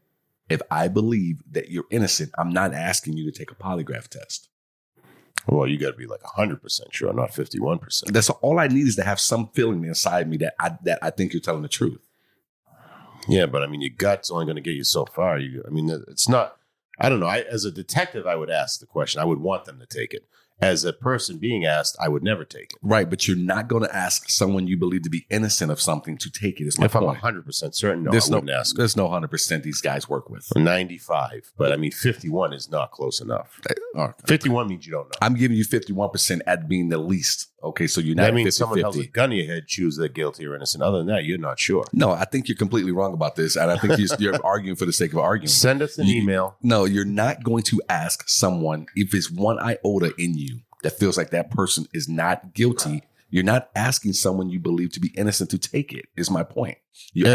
if I believe that you're innocent, I'm not asking you to take a polygraph test. Well, you got to be like 100% sure, not 51%. That's all I need is to have some feeling inside me that I think you're telling the truth. Yeah, but I mean, your gut's only going to get you so far. It's not. I don't know. As a detective, I would ask the question. I would want them to take it. As a person being asked, I would never take it. Right, but you're not going to ask someone you believe to be innocent of something to take it. Is my If point. I'm 100% certain, no, There's I wouldn't ask. There's no 100% these guys work with. 95, but I mean, 51 is not close enough. Okay. 51 means you don't know. I'm giving you 51% at being the least. Okay, so you're not That means 50, someone 50. has a gun to your head, choose they're guilty or innocent. Other than that, you're not sure. No, I think you're completely wrong about this, and I think you're arguing for the sake of arguing. Send us an email. No, you're not going to ask someone if it's one iota in you that feels like that person is not guilty. You're not asking someone you believe to be innocent to take it. Is my point.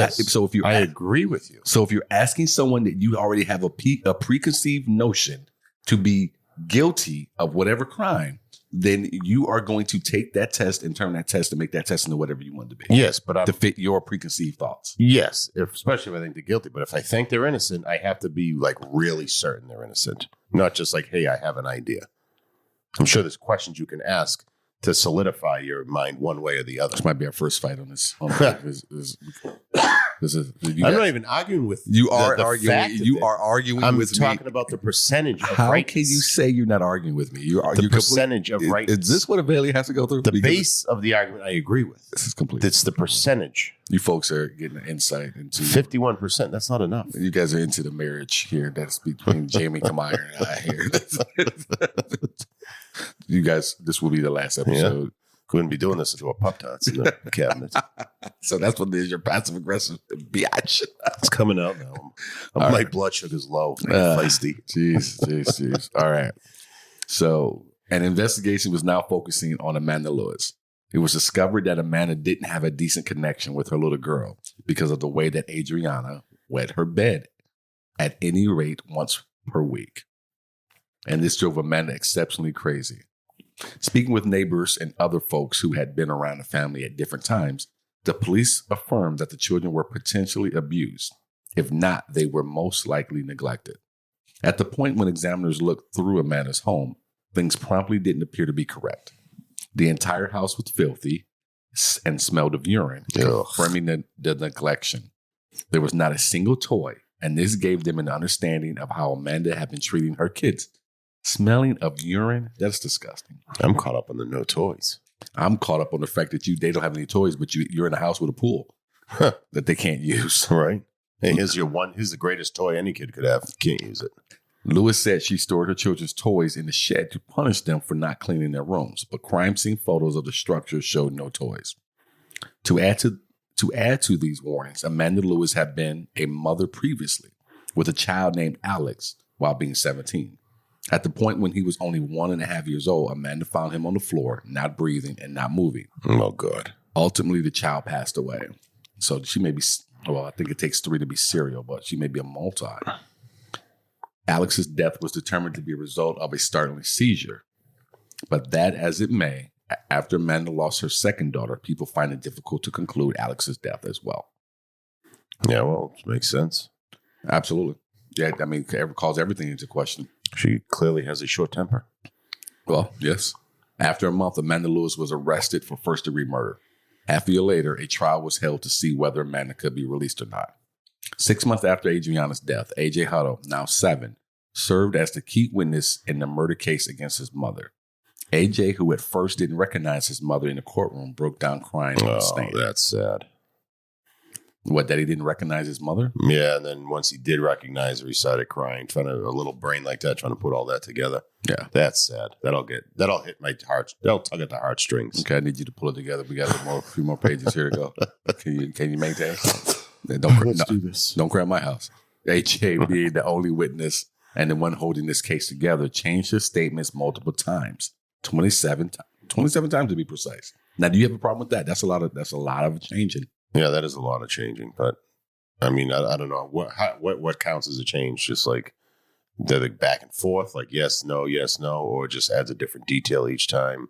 So if I agree with you. So if you're asking someone that you already have a preconceived notion to be guilty of whatever crime, then you are going to take that test and turn that test and make that test into whatever you want it to be. Yes, but to fit your preconceived thoughts. Yes, especially if I think they're guilty. But if I think they're innocent, I have to be like really certain they're innocent, not just like, hey, I have an idea. I'm sure there's questions you can ask to solidify your mind one way or the other. This might be our first fight on this. I'm not even arguing with you. Are the arguing? fact You of are arguing I'm with talking me. about the percentage of How rightness. can you say you're not arguing with me? You are The percentage of rightness. Is this what a Bailey has to go through? The Because base of the argument I agree with. this is complete. It's the percentage. You folks are getting an insight into 51%. That's not enough. You guys are into the marriage here that's between Jamie Kamaya and I here. You guys, this will be the last episode. Couldn't be doing this into a Pop Tarts in the cabinet. So that's what it is, your passive aggressive biatch. It's coming out now. My blood sugar's low. Feisty. Jeez. All right. So an investigation was now focusing on Amanda Lewis. It was discovered that Amanda didn't have a decent connection with her little girl because of the way that Adriana wet her bed at any rate once per week. And this drove Amanda exceptionally crazy. Speaking with neighbors and other folks who had been around the family at different times, the police affirmed that the children were potentially abused. If not, they were most likely neglected. At the point when examiners looked through Amanda's home, things promptly didn't appear to be correct. The entire house was filthy and smelled of urine, confirming the neglection. There was not a single toy, and this gave them an understanding of how Amanda had been treating her kids. Smelling of urine, that's disgusting. I'm caught up on the no toys. I'm caught up on the fact that they don't have any toys, but you're in a house with a pool that they can't use. Right. Hey, here's the greatest toy any kid could have. Can't use it. Lewis said she stored her children's toys in the shed to punish them for not cleaning their rooms, but crime scene photos of the structure showed no toys. To add to these warnings, Amanda Lewis had been a mother previously with a child named Alex while being 17. At the point when he was only 1.5 years old, Amanda found him on the floor, not breathing and not moving. Oh, God. Ultimately, the child passed away. So she may be, I think it takes 3 to be serial, but she may be a multi. Alex's death was determined to be a result of a startling seizure. But that as it may, after Amanda lost her second daughter, people find it difficult to conclude Alex's death as well. Yeah, well, it makes sense. Absolutely. Yeah, I mean, it calls everything into question. She clearly has a short temper. Well, yes. After a month, Amanda Lewis was arrested for first-degree murder. Half a year later, a trial was held to see whether Amanda could be released or not. 6 months after Adriana's death, A.J. Hutto, now 7, served as the key witness in the murder case against his mother. A.J., who at first didn't recognize his mother in the courtroom, broke down crying on the stand. Oh, that's sad. What, that he didn't recognize his mother? Yeah, and then once he did recognize her, he started crying, a little brain like that, trying to put all that together. Yeah. That's sad. That'll hit my heart. That'll tug at the heartstrings. Okay, I need you to pull it together. We got a few more pages here to go. Can you maintain? Let's do this. Don't cry at my house. AJ, being the only witness and the one holding this case together, changed his statements multiple times 27 times to be precise. Now, do you have a problem with that? That's a lot of changing. Yeah, that is a lot of changing. But I mean, I don't know what counts as a change. Just like the back and forth, like yes, no, or just adds a different detail each time.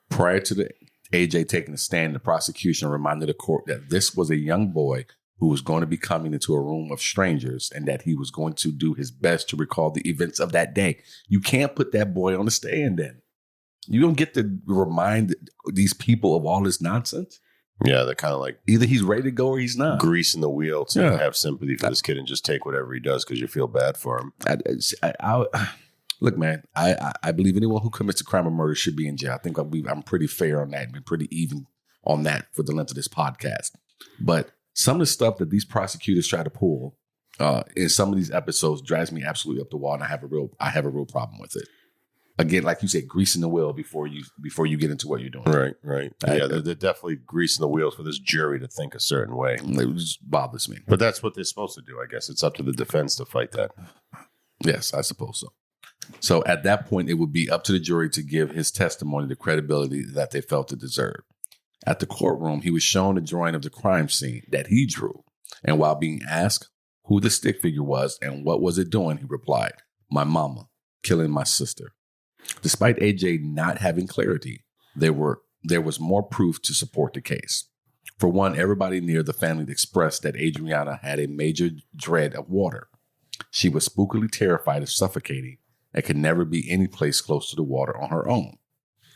Prior to the AJ taking a stand, the prosecution reminded the court that this was a young boy who was going to be coming into a room of strangers and that he was going to do his best to recall the events of that day. You can't put that boy on the stand then. You don't get to remind these people of all this nonsense. Yeah, they're kind of like either he's ready to go or he's not. Greasing the wheel to have sympathy for this kid and just take whatever he does because you feel bad for him. Look, man, I believe anyone who commits a crime or murder should be in jail. I think I'm pretty fair on that and been pretty even on that for the length of this podcast. But some of the stuff that these prosecutors try to pull in some of these episodes drives me absolutely up the wall, and I have a real problem with it. Again, like you said, greasing the wheel before you get into what you're doing. Right. Yeah, they're definitely greasing the wheels for this jury to think a certain way. It just bothers me. But that's what they're supposed to do. I guess it's up to the defense to fight that. Yes, I suppose so. So at that point, it would be up to the jury to give his testimony the credibility that they felt it deserved. At the courtroom, he was shown a drawing of the crime scene that he drew. And while being asked who the stick figure was and what was it doing, he replied, "My mama, killing my sister." Despite AJ not having clarity, there was more proof to support the case. For one, everybody near the family expressed that Adriana had a major dread of water. She was spookily terrified of suffocating and could never be any place close to the water on her own.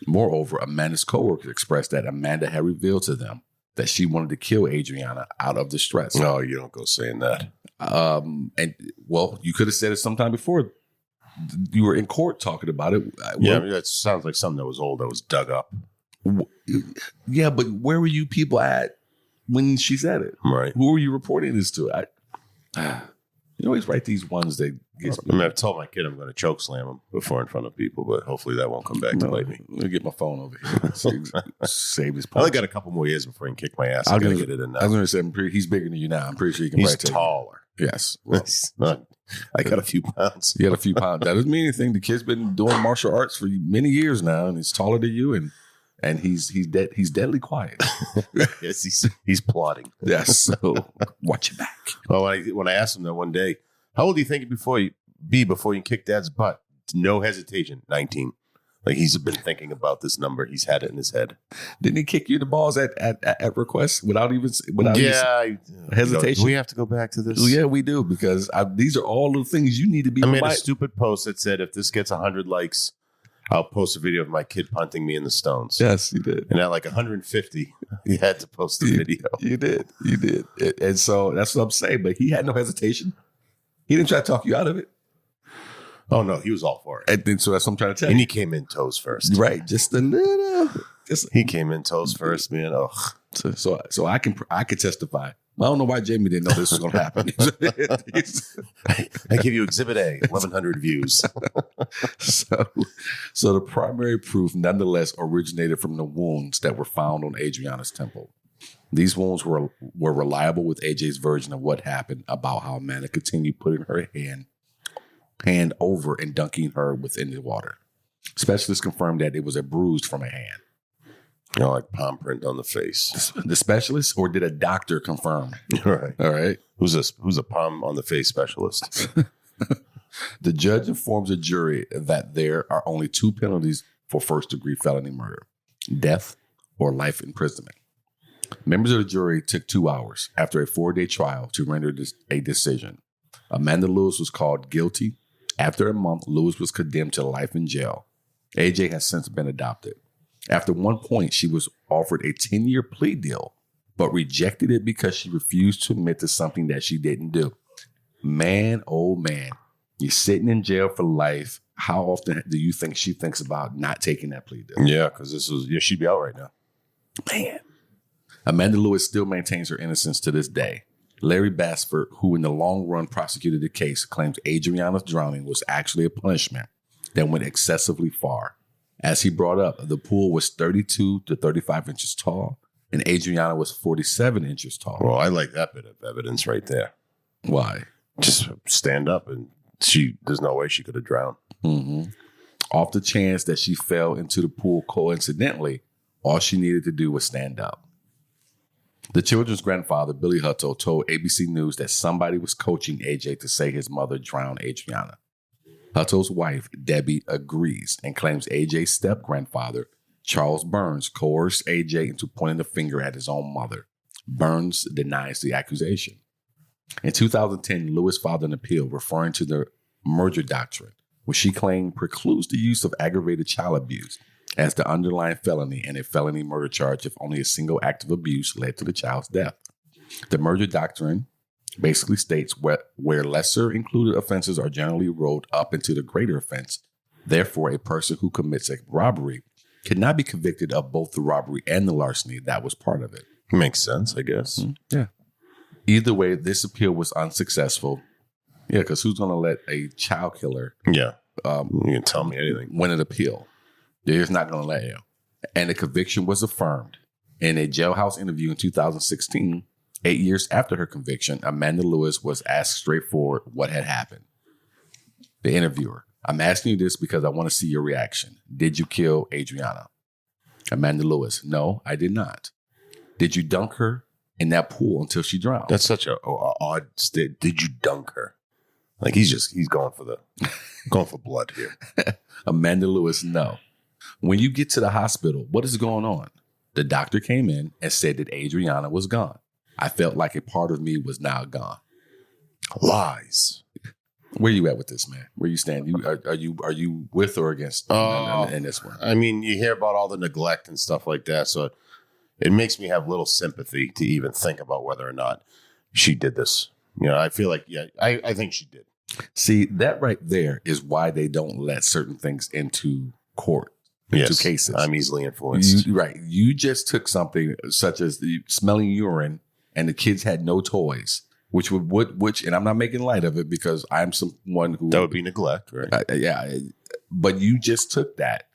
Moreover, Amanda's coworkers expressed that Amanda had revealed to them that she wanted to kill Adriana out of distress. No, you don't go saying that. You could have said it sometime before. You were in court talking about it. That sounds like something that was old, that was dug up. Yeah, but where were you people at when she said it? Right. Who were you reporting this to? You always write these ones that gets me. I've told my kid I'm going to choke slam him before in front of people, but hopefully that won't come back to bite me. Let me get my phone over here. Save this I point. only got a couple more years before he can kick my ass. I'm going to get it in now. I was going to say, he's bigger than you now. I'm pretty sure he can He's probably take taller. Yes. Well, I got a few pounds. You got a few pounds. That doesn't mean anything. The kid's been doing martial arts for many years now, and he's taller than you, and he's deadly quiet. Yes, he's plotting. Yes, so watch your back. Well, when I asked him that one day, how old do you think before you can kick Dad's butt? No hesitation, 19. Like he's been thinking about this number. He's had it in his head. Didn't he kick you in the balls at request without even hesitation? Do we have to go back to this? Yeah, we do, because these are all the things you need to be. I made a stupid post that said, if this gets 100 likes, I'll post a video of my kid punting me in the stones. Yes, you did. And at like 150, you had to post the video. You did. And so that's what I'm saying. But he had no hesitation. He didn't try to talk you out of it. Oh, no, he was all for it. And then, so that's what I'm trying to tell you. And he came in toes first. Right. Just a little. He came in toes first, man. Oh. So I can testify. I don't know why Jamie didn't know this was going to happen. I give you Exhibit A, 1,100 views. So the primary proof nonetheless originated from the wounds that were found on Adriana's temple. These wounds were reliable with AJ's version of what happened about how Amanda continued putting her hand over and dunking her within the water. Specialists confirmed that it was a bruise from a hand. Like palm print on the face. The specialist, or did a doctor confirm? Right. All right. Who's a palm on the face specialist? The judge informs the jury that there are only two penalties for first-degree felony murder: death or life imprisonment. Members of the jury took 2 hours after a 4-day trial to render a decision. Amanda Lewis was called guilty. After a month, Lewis was condemned to life in jail. AJ has since been adopted. After one point, she was offered a 10-year plea deal, but rejected it because she refused to admit to something that she didn't do. Man, oh man, you're sitting in jail for life. How often do you think she thinks about not taking that plea deal? Yeah, because she'd be out right now. Man. Amanda Lewis still maintains her innocence to this day. Larry Bassford, who in the long run prosecuted the case, claims Adriana's drowning was actually a punishment that went excessively far. As he brought up, the pool was 32 to 35 inches tall, and Adriana was 47 inches tall. Well, I like that bit of evidence right there. Why? Just stand up, and there's no way she could have drowned. Mm-hmm. Off the chance that she fell into the pool coincidentally, all she needed to do was stand up. The children's grandfather, Billy Hutto, told ABC News that somebody was coaching AJ to say his mother drowned Adriana. Hutto's wife, Debbie, agrees and claims AJ's step-grandfather, Charles Burns, coerced AJ into pointing the finger at his own mother. Burns denies the accusation. In 2010, Lewis filed an appeal referring to the merger doctrine, which she claimed precludes the use of aggravated child abuse as the underlying felony and a felony murder charge if only a single act of abuse led to the child's death. The merger doctrine basically states where lesser included offenses are generally rolled up into the greater offense. Therefore, a person who commits a robbery cannot be convicted of both the robbery and the larceny that was part of it. Makes sense, I guess. Yeah. Either way, this appeal was unsuccessful. Yeah, because who's going to let a child killer you can tell me anything. Win an appeal? They're just not going to let you. And the conviction was affirmed. In a jailhouse interview in 2016, 8 years after her conviction, Amanda Lewis was asked straightforward what had happened. The interviewer: I'm asking you this because I want to see your reaction. Did you kill Adriana? Amanda Lewis: No, I did not. Did you dunk her in that pool until she drowned? That's such a odd state. Did you dunk her? Like he's going for blood here. Amanda Lewis: No. When you get to the hospital, what is going on? The doctor came in and said that Adriana was gone. I felt like a part of me was now gone. Lies. Where you at with this, man? Where you stand? Are you with or against in this one? I mean, you hear about all the neglect and stuff like that, so it makes me have little sympathy to even think about whether or not she did this. I feel like, I think she did. See, that right there is why they don't let certain things into court. Into cases. I'm easily influenced. You just took something such as the smelling urine, and the kids had no toys, which, and I'm not making light of it because I'm someone who that would be neglect, right? But you just took that,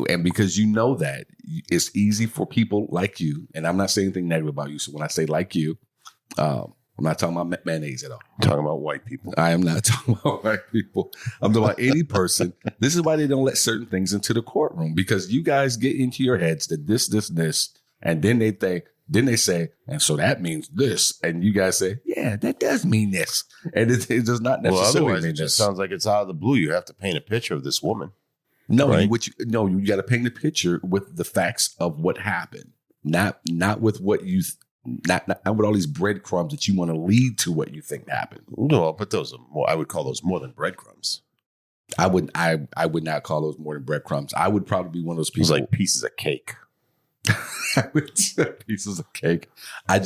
and because you know that it's easy for people like you, and I'm not saying anything negative about you. So when I say like you, I'm not talking about mayonnaise at all. I'm talking about white people. I am not talking about white people. I'm talking about any person. This is why they don't let certain things into the courtroom, because you guys get into your heads that this, and then they say, and so that means this. And you guys say, yeah, that does mean this. And it does not necessarily mean it just this. Sounds like it's out of the blue. You have to paint a picture of this woman. No, right? you got to paint a picture with the facts of what happened, not with what you not with all these breadcrumbs that you want to lead to what you think happened. No, but those are more. I would call those more than breadcrumbs. I would not call those more than breadcrumbs. I would probably be one of those people. It's like pieces of cake. Pieces of cake. I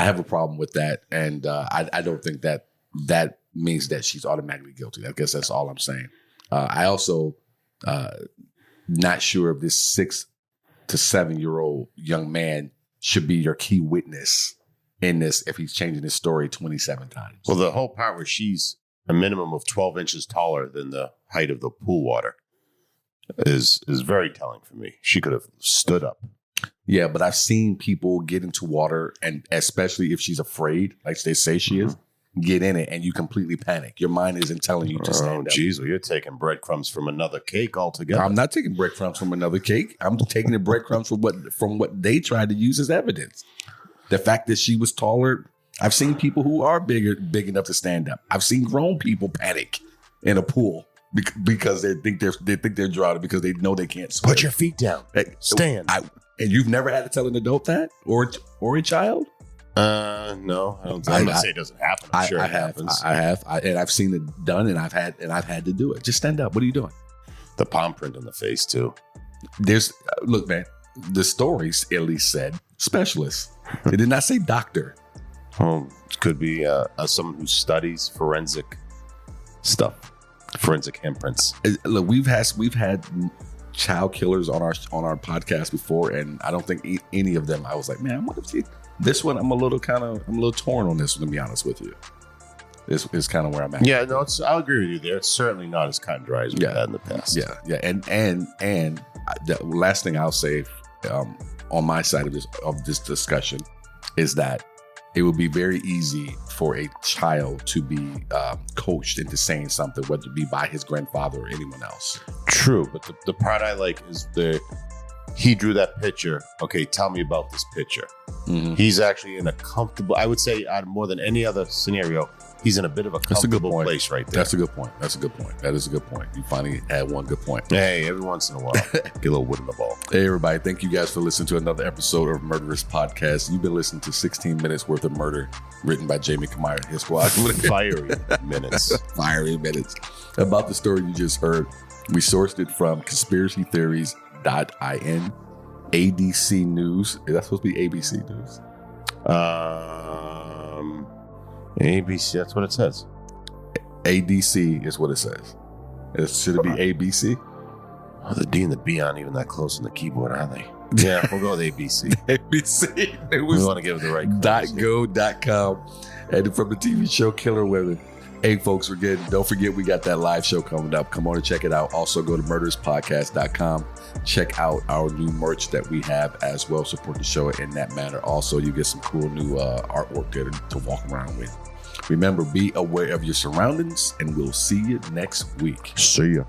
have a problem with that, and I don't think that means that she's automatically guilty. I guess that's all I'm saying. I also not sure if this 6 to 7 year old young man should be your key witness in this if he's changing his story 27 times. Well, the whole part where she's a minimum of 12 inches taller than the height of the pool water is very telling for me. She could have stood up. Yeah, but I've seen people get into water, and especially if she's afraid, like they say she is, get in it and you completely panic. Your mind isn't telling you to stand up. Oh, geez, well, you're taking breadcrumbs from another cake altogether. I'm not taking breadcrumbs from another cake. I'm taking the breadcrumbs from what they tried to use as evidence. The fact that she was taller. I've seen people who are big enough to stand up. I've seen grown people panic in a pool because they think they're drowning because they know they can't swim. Put your feet down. Stand. And you've never had to tell an adult that or a child? No, I don't. I'm not saying it doesn't happen. I'm sure it happens. I have, and I've seen it done, and I've had to do it. Just stand up. What are you doing? The palm print on the face too. Look, man. The stories at least said specialist. They did not say doctor. It could be someone who studies forensic stuff, forensic handprints. Look, we've had child killers on our podcast before, and I don't think any of them. I was like, man, what if this one? I'm a little torn on this one, to be honest with you. This is kind of where I'm at. Yeah, no, I'll agree with you there. It's certainly not as cut and dry as we've had in the past. Yeah, and the last thing I'll say on my side of this discussion is that it would be very easy for a child to be coached into saying something, whether it be by his grandfather or anyone else. True, but the part I like is he drew that picture. Okay, tell me about this picture. Mm-hmm. He's actually in a comfortable, I would say, out of more than any other scenario, he's in a bit of a comfortable place right there. That's a good point. That is a good point. You finally had one good point. Hey, every once in a while, get a little wood in the ball. Hey, everybody. Thank you guys for listening to another episode of Murderous Podcast. You've been listening to 16 minutes worth of murder written by Jamie Kamaya and his squad. Fiery minutes. Fiery minutes. About the story you just heard, we sourced it from conspiracytheories.in, ADC News. Is that supposed to be ABC News? ABC, that's what it says. ADC is what it says. Should it be ABC? Oh, the D and the B aren't even that close on the keyboard, are they? Yeah, we'll go with ABC. ABC. It was we want to give it the right .go.com. And from the TV show Killer Women. Hey, folks, don't forget we got that live show coming up. Come on and check it out. Also, go to murderouspodcast.com. Check out our new merch that we have as well. Support the show in that manner. Also, you get some cool new artwork there to walk around with. Remember, be aware of your surroundings, and we'll see you next week. See ya.